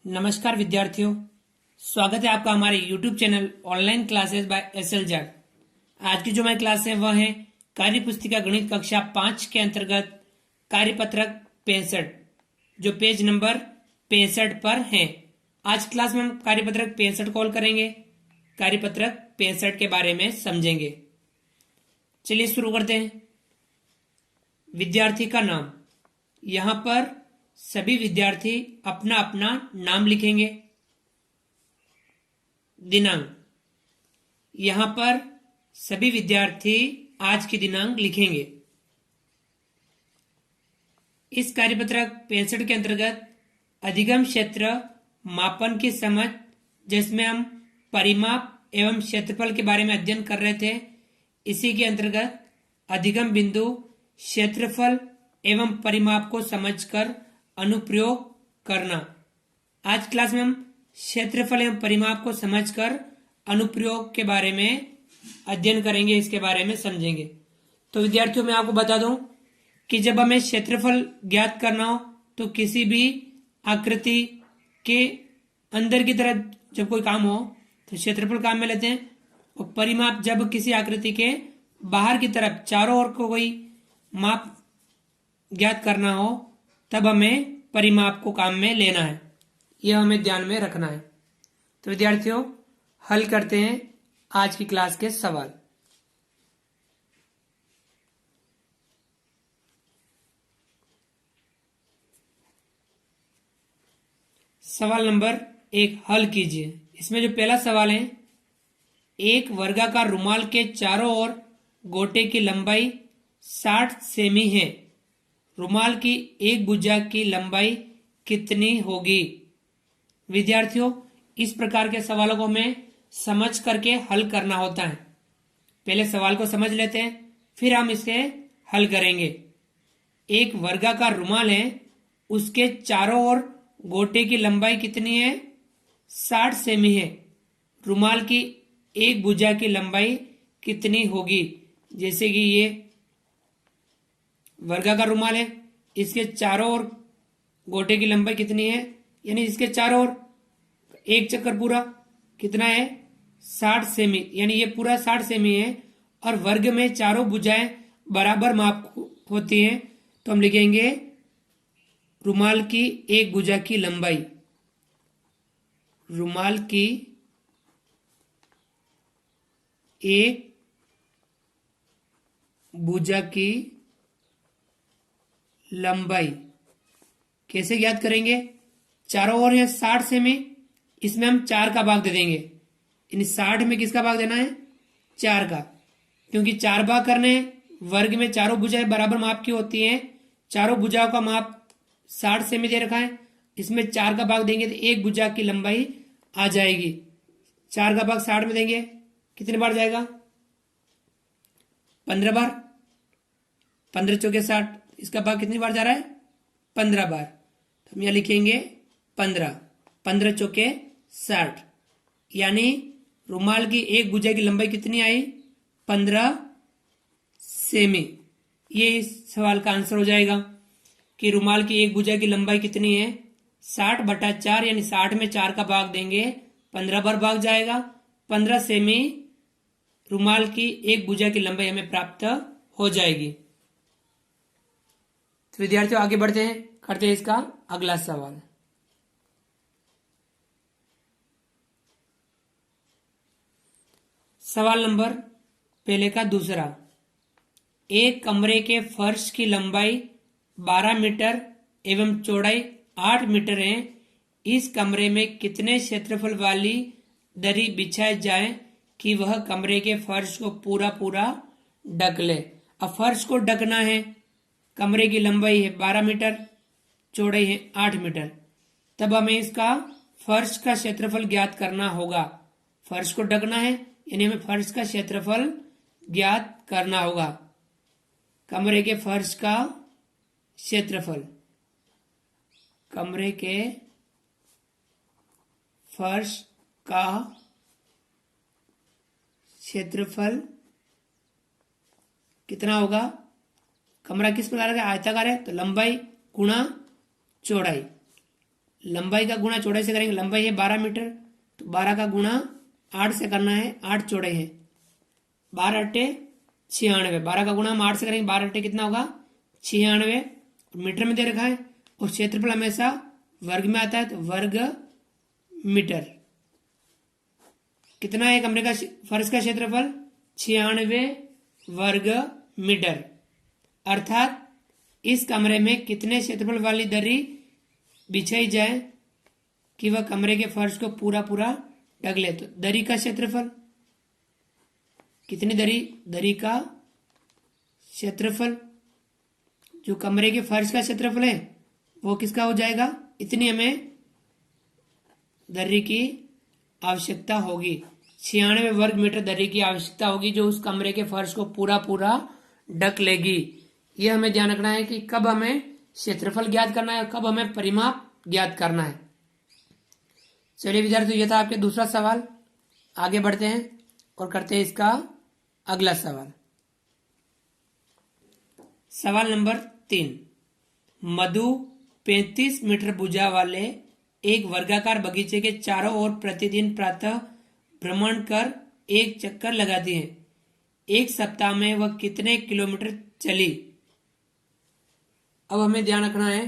नमस्कार विद्यार्थियों, स्वागत है आपका हमारे YouTube channel online classes bye SLZ। आज की जो हमारी क्लास है वह है कार्य पुस्तिका गणित कक्षा 5 के अंतर्गत कार्यपत्रक 65, जो पेज नंबर 65 पर है। आज क्लास में हम कार्यपत्रक 65 कॉल करेंगे, कार्यपत्रक 65 के बारे में समझेंगे। चलिए शुरू करते हैं। विद्यार्थी का नाम, यहां पर सभी विद्यार्थी अपना अपना नाम लिखेंगे। दिनांक, यहां पर सभी विद्यार्थी आज की दिनांक लिखेंगे। इस कार्यपत्रक 65 के अंतर्गत अधिगम क्षेत्र मापन की समझ, जिसमें हम परिमाप एवं क्षेत्रफल के बारे में अध्ययन कर रहे थे, इसी के अंतर्गत अधिगम बिंदु, क्षेत्रफल एवं परिमाप को समझकर अनुप्रयोग करना। आज क्लास में हम क्षेत्रफल एवं परिमाप को समझकर अनुप्रयोग के बारे में अध्ययन करेंगे, इसके बारे में समझेंगे। तो विद्यार्थियों, मैं आपको बता दूं कि जब हमें क्षेत्रफल ज्ञात करना हो तो किसी भी आकृति के अंदर की तरफ जब कोई काम हो तो क्षेत्रफल काम में लेते हैं, और परिमाप जब किसी आकृति के बाहर की तरफ चारों ओर को कोई माप ज्ञात करना हो तब हमें परिमाप को काम में लेना है। यह हमें ध्यान में रखना है। तो विद्यार्थियों, हल करते हैं आज की क्लास के सवाल। सवाल नंबर 1 हल कीजिए। इसमें जो पहला सवाल है, एक वर्गाकार रुमाल के चारों ओर गोटे की लंबाई 60 सेमी है। रुमाल की एक भुजा की लंबाई कितनी होगी? विद्यार्थियों, इस प्रकार के सवालों को हमें समझ करके हल करना होता है। पहले सवाल को समझ लेते हैं, फिर हम इसे हल करेंगे। एक वर्गाकार रुमाल है, उसके चारों ओर गोटे की लंबाई कितनी है? 60 सेमी है। रुमाल की एक भुजा की लंबाई कितनी होगी? जैसे कि ये वर्गाकार रुमाल है, इसके चारों ओर गोटे की लंबाई कितनी है, यानी इसके चारों ओर एक चक्कर पूरा कितना है? 60 सेमी, यानी ये पूरा 60 सेमी है। और वर्ग में चारों भुजाएं बराबर माप होती हैं, तो हम लिखेंगे रुमाल की एक भुजा की लंबाई, रुमाल की एक भुजा की लंबाई कैसे ज्ञात करेंगे? चारों ओर है 60 सेमी, इसमें हम 4 का भाग दे देंगे। इन 60 में किसका भाग देना है? 4 का, क्योंकि 4 भाग करने वर्ग में चारों भुजाएं बराबर माप की होती हैं। चारों भुजाओं का माप 60 सेमी दे रखा है, इसमें 4 का भाग देंगे तो एक भुजा की लंबाई आ जाएगी। 4 का भाग 60 में देंगे, कितने बार जाएगा? 15 बार। 15 चौके 60, इसका भाग कितनी बार जा रहा है? 15 बार। तो हम यहां लिखेंगे 15, 15 चौके 60, यानी रुमाल की एक भुजा की लंबाई कितनी आई? 15 सेमी। ये इस सवाल का आंसर हो जाएगा कि रुमाल की एक भुजा की लंबाई कितनी है? 60/4, यानी 60 में 4 का भाग देंगे, 15 बार भाग जाएगा। 15 सेमी रुमाल की एक भुजा की लंबाई हमें प्राप्त हो जाएगी। तो विद्यार्थियों, आगे बढ़ते हैं, करते हैं इसका अगला सवाल। सवाल नंबर पहले का दूसरा, एक कमरे के फर्श की लंबाई 12 मीटर एवं चौड़ाई 8 मीटर है। इस कमरे में कितने क्षेत्रफल वाली दरी बिछाई जाए कि वह कमरे के फर्श को पूरा पूरा ढक ले? अब फर्श को ढकना है, कमरे की लंबाई है 12 मीटर, चौड़ाई है 8 मीटर, तब हमें इसका फर्श का क्षेत्रफल ज्ञात करना होगा। फर्श को ढकना है, यानी हमें फर्श का क्षेत्रफल ज्ञात करना होगा। कमरे के फर्श का क्षेत्रफल, कमरे के फर्श का क्षेत्रफल कितना होगा? कमरा किस प्रकार का आयताकार है, तो लंबाई गुणा चौड़ाई, लंबाई का गुणा चौड़ाई से करेंगे। लंबाई है 12 मीटर, तो 12 का गुणा 8 से करना है, 8 चौड़ाई है, 12 अट्टे 96, 12 का गुणा हम 8 से करेंगे, 12 अट्टे कितना होगा 96, मीटर में दे रखा है। और क्षेत्रफल हमेशा वर्ग में आता है, तो वर्ग मीटर। कितना है कमरे का फर्श का क्षेत्रफल 96 वर्ग मीटर। अर्थात इस कमरे में कितने क्षेत्रफल वाली दरी बिछाई जाए कि वह कमरे के फर्श को पूरा पूरा ढक ले। तो दरी का क्षेत्रफल कितनी दरी का क्षेत्रफल, जो कमरे के फर्श का क्षेत्रफल है वो किसका हो जाएगा, इतनी हमें दरी की आवश्यकता होगी। 96 वर्ग मीटर दरी की आवश्यकता होगी, जो उस कमरे के फर्श को पूरा पूरा ढक लेगी। यह हमें ध्यान रखना है कि कब हमें क्षेत्रफल ज्ञात करना है और कब हमें परिमाप ज्ञात करना है। चलिए विद्यार्थियों, यह था आपके दूसरा सवाल। आगे बढ़ते हैं और करते हैं इसका अगला सवाल। सवाल नंबर 3। मधु 35 मीटर भुजा वाले एक वर्गाकार बगीचे के चारों ओर प्रतिदिन प्रातः भ्रमण कर एक चक्कर लगाती है। एक सप्ताह में वह कितने किलोमीटर चली। अब हमें ध्यान रखना है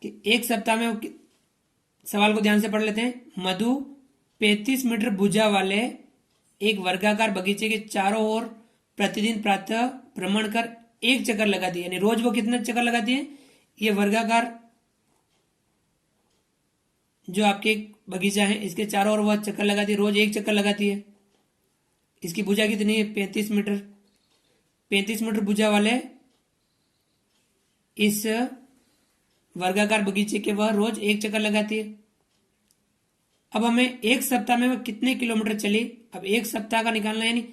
कि एक सप्ताह में सवाल को ध्यान से पढ़ लेते हैं। मधु 35 मीटर भुजा वाले एक वर्गाकार बगीचे के चारों ओर प्रतिदिन प्रातः भ्रमण कर एक चक्कर लगाती है, यानी रोज वो कितने चक्कर लगाती है। ये वर्गाकार जो आपके बगीचा है इसके चारों ओर वह चक्कर लगाती है, रोज एक चक्कर लगाती है। इसकी भुजा कितनी है 35 मीटर। 35 मीटर भुजा वाले इस वर्गाकार बगीचे के वह रोज एक चक्कर लगाती है। अब हमें एक सप्ताह में वह कितने किलोमीटर चली। अब एक सप्ताह का निकालना है, यानी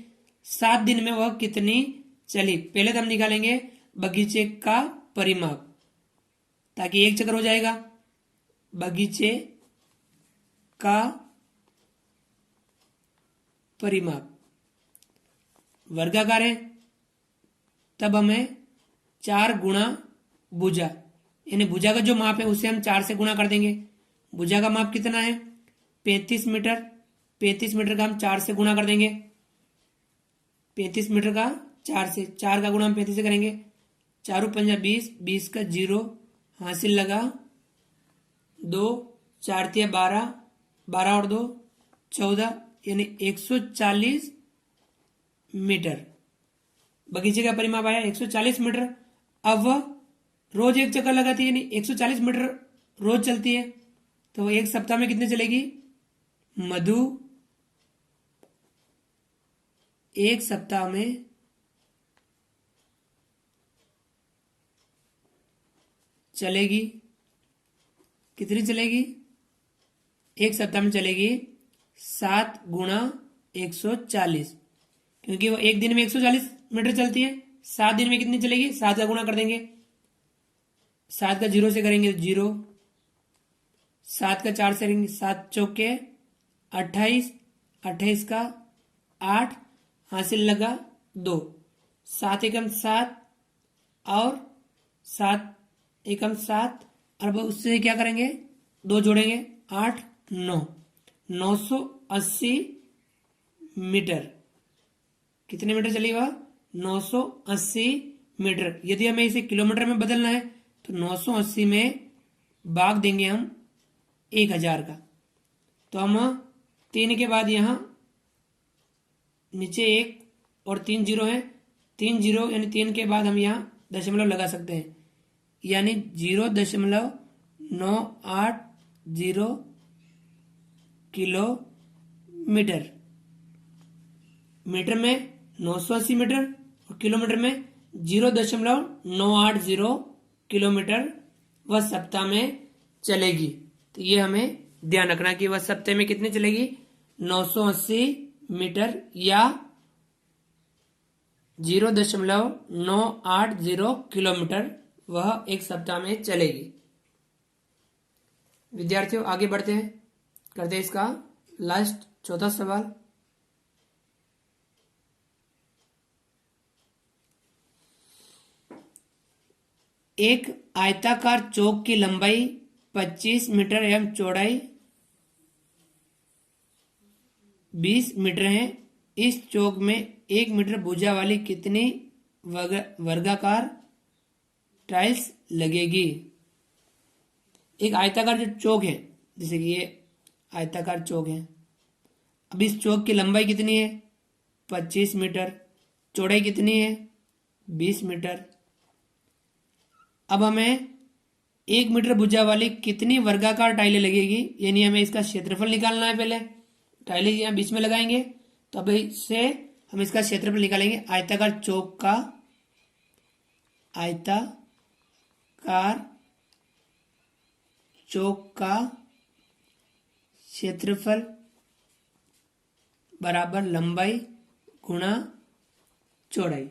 7 दिन में वह कितनी चली। पहले तो हम निकालेंगे बगीचे का परिमाप, ताकि एक चक्कर हो जाएगा। बगीचे का परिमाप वर्गाकार है, तब हमें 4 गुणा भुजा, यानी भुजा का जो माप है उसे हम 4 से गुणा कर देंगे। भुजा का माप कितना है 35 मीटर। 35 मीटर का हम 4 से गुणा कर देंगे। 35 मीटर का 4 से, 4 का गुणा हम 35 से करेंगे। 4 पंजा 20, 20 का 0 हासिल लगा 2, 4 तिया 12, 12 और 2 14, यानी 140 मीटर बगीचे का परिमाप आया 140 मीटर। अब वह रोज एक चक्कर लगाती है, यानी 140 मीटर रोज चलती है, तो एक सप्ताह में कितने चलेगी। मधु एक सप्ताह में चलेगी, कितनी चलेगी, एक सप्ताह में चलेगी 7 गुणा 140, क्योंकि वो एक दिन में 140 मीटर चलती है। 7 दिन में कितनी चलेगी, 7 का गुणा कर देंगे। 7 का 0 से करेंगे 0, 7 का 4 से करेंगे 7 चौके 28, 28 का 8 हासिल लगा 2, 7 एकम 7 और 7 एकम 7, और उससे क्या करेंगे 2 जोड़ेंगे 8 9, 980 मीटर। कितने मीटर चली वह 980 मीटर। यदि हमें इसे किलोमीटर में बदलना है तो 980 में भाग देंगे हम 1000 का, तो हम 3 के बाद यहां नीचे 1 और 3 जीरो है, 3 जीरो यानी 3 के बाद हम यहां दशमलव लगा सकते हैं, यानी 0.980 किलोमीटर। मीटर में 980 मीटर और किलोमीटर में 0.980 किलोमीटर वह सप्ताह में चलेगी। तो ये हमें ध्यान रखना कि वह सप्ताह में कितनी चलेगी 980 मीटर या 0.980 किलोमीटर वह एक सप्ताह में चलेगी। विद्यार्थियों आगे बढ़ते हैं, करते हैं इसका लास्ट चौथा सवाल। एक आयताकार चौक की लंबाई 25 मीटर एवं चौड़ाई 20 मीटर है। इस चौक में 1 मीटर भुजा वाली कितनी वर्गाकार टाइल्स लगेगी? एक आयताकार जो चौक है, जैसे कि ये आयताकार चौक है, अब इस चौक की लंबाई कितनी है? 25 मीटर। चौड़ाई कितनी है? 20 मीटर। अब हमें 1 मीटर भुजा वाली कितनी वर्गाकार टाइलें लगेगी, यानी हमें इसका क्षेत्रफल निकालना है। पहले टाइलें यहाँ बीच में लगाएंगे, तो अब इससे हम इसका क्षेत्रफल निकालेंगे। आयताकार चौक का क्षेत्रफल बराबर लंबाई गुणा चौड़ाई।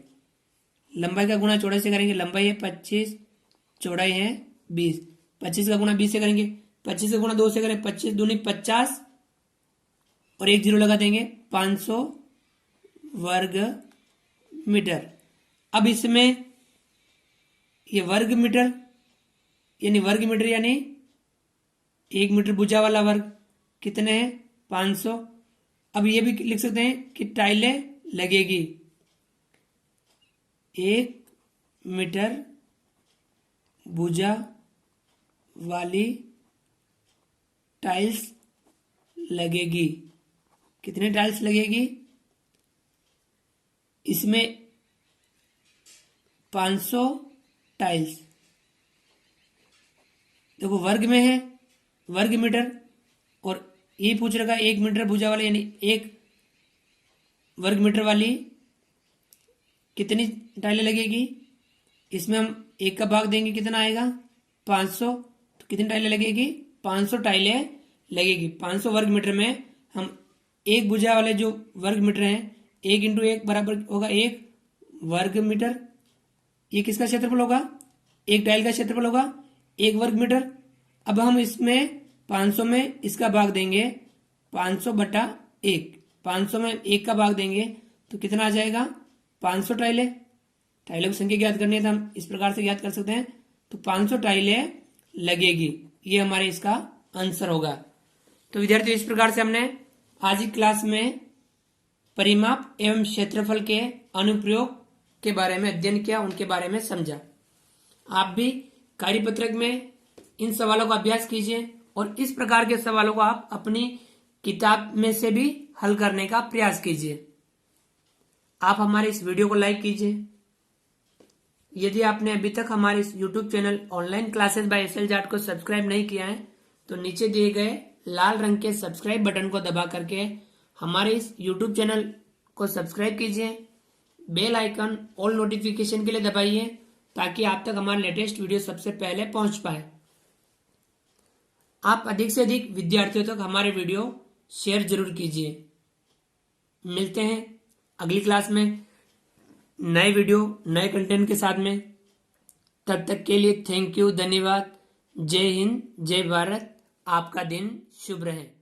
लंबाई का गुणा चौड़ाई से करेंगे, लंबाई है 25, चौड़ाई है 20। 25 का गुणा 20 से करेंगे, 25 का गुणा 2 से करें, 25 दूनी 50 और 1 जीरो लगा देंगे, 500 वर्ग मीटर। अब इसमें ये वर्ग मीटर यानी 1 मीटर भुजा वाला वर्ग कितने हैं? 500। अब ये भी लिख सकते हैं कि टाइलें लगेगी 1 मीटर भुजा वाली टाइल्स लगेगी। कितने टाइल्स लगेगी? इसमें 500 टाइल्स। देखो वर्ग में है, वर्ग मीटर, और ये पूछ रखा है 1 मीटर भुजा वाली, यानी 1 वर्ग मीटर वाली कितनी टाइलें लगेगी? इसमें हम 1 का भाग देंगे, कितना आएगा? 500। तो कितनी टाइलें लगेगी? 500 टाइलें लगेगी। 500 वर्ग मीटर में हम 1 भुजा वाले जो वर्ग मीटर हैं, 1 इंटू 1 बराबर होगा 1 वर्ग मीटर। ये किसका क्षेत्रफल होगा? एक टाइल का क्षेत्रफल होगा 1 वर्ग मीटर। अब हम इसमें 500 में इसका भाग देंगे, 500 बटा 1। 500 में 1 का भाग देंगे तो कितना आ जाएगा? 500 टाइलें। टाइलों की संख्या ज्ञात करनी है तो हम इस प्रकार से ज्ञात कर सकते हैं। तो 500 टाइलें लगेगी, ये हमारे इसका आंसर होगा। तो विद्यार्थियों, इस प्रकार से हमने आज की क्लास में परिमाप एवं क्षेत्रफल के अनुप्रयोग के बारे में अध्ययन किया, उनके बारे में समझा। आप भी कार्यपत्रक में इन सवालों का अभ्यास कीजिए और इस प्रकार के सवालों को आप अपनी किताब में से भी हल करने का प्रयास कीजिए। आप हमारे इस वीडियो को लाइक कीजिए। यदि आपने अभी तक हमारे इस YouTube channel online classes by SL Jat को सब्सक्राइब नहीं किया है तो नीचे दिए गए लाल रंग के सब्सक्राइब बटन को दबा करके हमारे इस YouTube चैनल को सब्सक्राइब कीजिए। बेल आइकन ऑल नोटिफिकेशन के लिए दबाइए ताकि आप तक हमारे लेटेस्ट वीडियो सबसे पहले पहुंच पाए। आप अधिक से अधिक विद्यार्थियों तक हमारे वीडियो शेयर जरूर कीजिए। मिलते हैं अगली क्लास में नए वीडियो नए कंटेंट के साथ में। तब तक के लिए थैंक यू, धन्यवाद। जय हिंद, जय भारत। आपका दिन शुभ रहे।